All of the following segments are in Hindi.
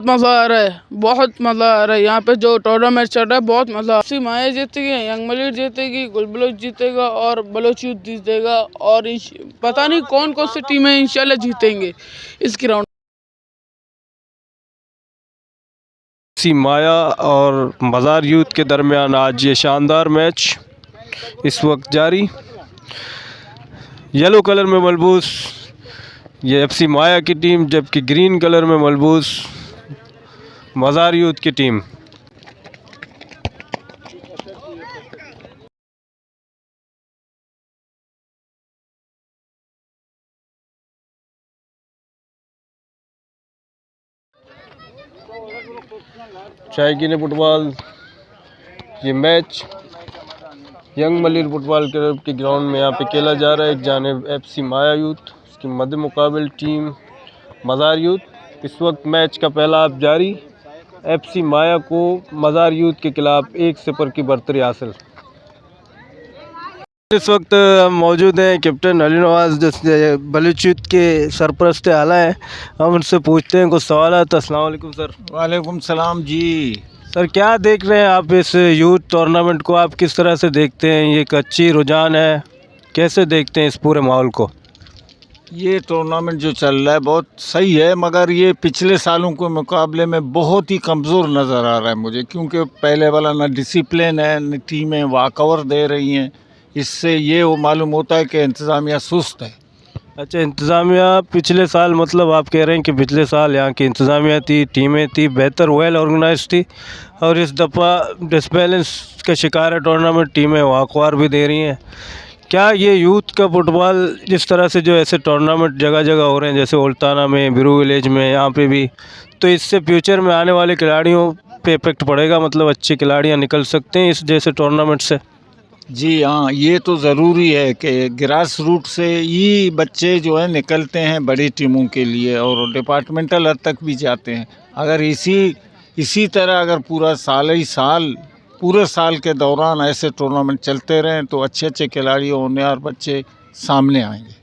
मज़ा आ रहा है, बहुत मज़ा आ रहा है। यहाँ पे जो टूर्नामेंट चल रहा है बहुत मज़ा। एफसी माया जीतेगी, यंग मलिर जीतेगी, गुलबलोच जीतेगा और बलोच यूथ जीतेगा और पता नहीं कौन कौन सी टीमें इंशाल्लाह जीतेंगे इस ग्राउंड। एफसी माया और मज़ार यूथ के दरमियान आज ये शानदार मैच इस वक्त जारी। येलो कलर में मलबूस ये एफसी माया की टीम, जबकि ग्रीन कलर में मलबूस मज़ार यूथ की टीम। शायकीन फुटबॉल ये match young Malir football club के ग्राउंड में यहाँ पे खेला जा रहा है। एक जानिब एफसी माया यूथ, उसकी मद्दे मुकाबिल टीम मज़ार यूथ। इस वक्त मैच का पहला हाफ जारी। एफसी माया को मज़ार यूथ के खिलाफ 1-0 की बढ़तरी हासिल। इस वक्त हम मौजूद हैं कैप्टन अली नवाज जैसे बलूच यूथ के सरपरस्त आला हैं। हम उनसे पूछते हैं कुछ सवाल। अस्सलाम वालेकुम सर। वालेकुम सलाम जी। सर क्या देख रहे हैं आप इस यूथ टूर्नामेंट को, आप किस तरह से देखते हैं? ये एक अच्छी रुझान है, कैसे देखते हैं इस पूरे माहौल को? ये टूर्नामेंट जो चल रहा है बहुत सही है, मगर ये पिछले सालों के मुकाबले में बहुत ही कमज़ोर नज़र आ रहा है मुझे, क्योंकि पहले वाला ना डिसिप्लिन है, न टीमें वॉकओवर दे रही हैं। इससे ये वो मालूम होता है कि इंतज़ामिया सुस्त है। अच्छा, इंतज़ामिया पिछले साल, मतलब आप कह रहे हैं कि पिछले साल यहाँ की इंतज़ामिया थी, टीमें थी, बेहतर वेल ऑर्गेनाइज थी, और इस दफ़ा डिसबैलेंस का शिकार है टूर्नामेंट, टीमें वाकवार भी दे रही हैं। क्या ये यूथ का फुटबॉल जिस तरह से जो ऐसे टूर्नामेंट जगह जगह हो रहे हैं, जैसे उल्ताना में, बिरू विलेज में, यहाँ पे भी, तो इससे फ्यूचर में आने वाले खिलाड़ियों पे इफेक्ट पड़ेगा? मतलब अच्छे खिलाड़ियाँ निकल सकते हैं इस जैसे टूर्नामेंट से? जी हाँ, ये तो ज़रूरी है कि ग्रास रूट से ही बच्चे जो है निकलते हैं बड़ी टीमों के लिए और डिपार्टमेंटल हद तक भी जाते हैं। अगर इसी तरह अगर पूरे साल के दौरान ऐसे टूर्नामेंट चलते रहें तो अच्छे अच्छे खिलाड़ी होने और बच्चे सामने आएंगे।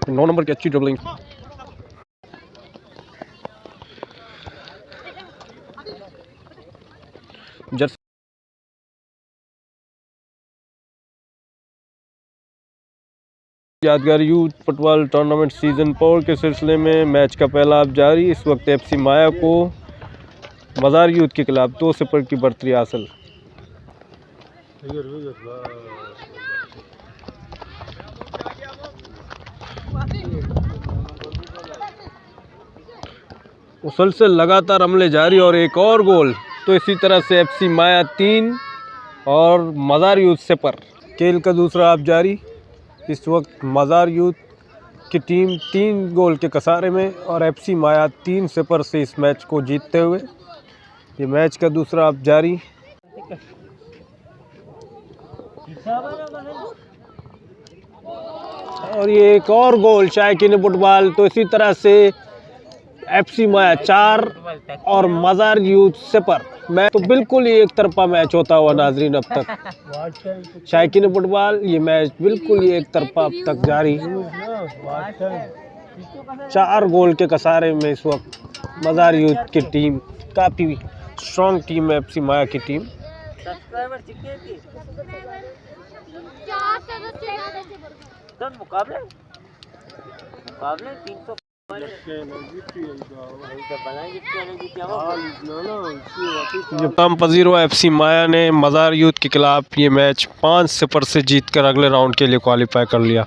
9 नंबर की अच्छी ड्रिबलिंग। यादगार यूथ फुटबॉल टूर्नामेंट सीज़न 4 के सिलसिले में मैच का पहला हाफ जारी। इस वक्त एफसी माया को मज़ार यूथ के खिलाफ 2-0 की बढ़तरी हासिल। मुसलसल लगातार हमले जारी और एक और गोल, तो इसी तरह से एफसी माया 3 और मज़ार यूथ 0। खेल का दूसरा हाफ जारी। इस वक्त मज़ार यूथ की टीम 3 गोल के कसारे में और एफसी माया 3-0 से इस मैच को जीतते हुए। ये मैच का दूसरा हाफ जारी। और ये एक और गोल शायकीन फुटबॉल, तो इसी तरह से एफसी माया 4 और मज़ार यूथ 0। मैं तो बिल्कुल ही एक तरफा मैच होता हुआ नाजरीन अब तक। शायकीन फुटबॉल ये मैच बिल्कुल ही एक तरफा अब तक जारी। 4 गोल के कसारे में इस वक्त मज़ार यूथ की टीम, काफ़ी स्ट्रॉन्ग टीम है एफसी माया की टीम। मुकाबले 300 काम पजीर हुआ। एफसी माया ने मज़ार यूथ के खिलाफ ये मैच 5-0 से जीतकर अगले राउंड के लिए क्वालिफाई कर लिया।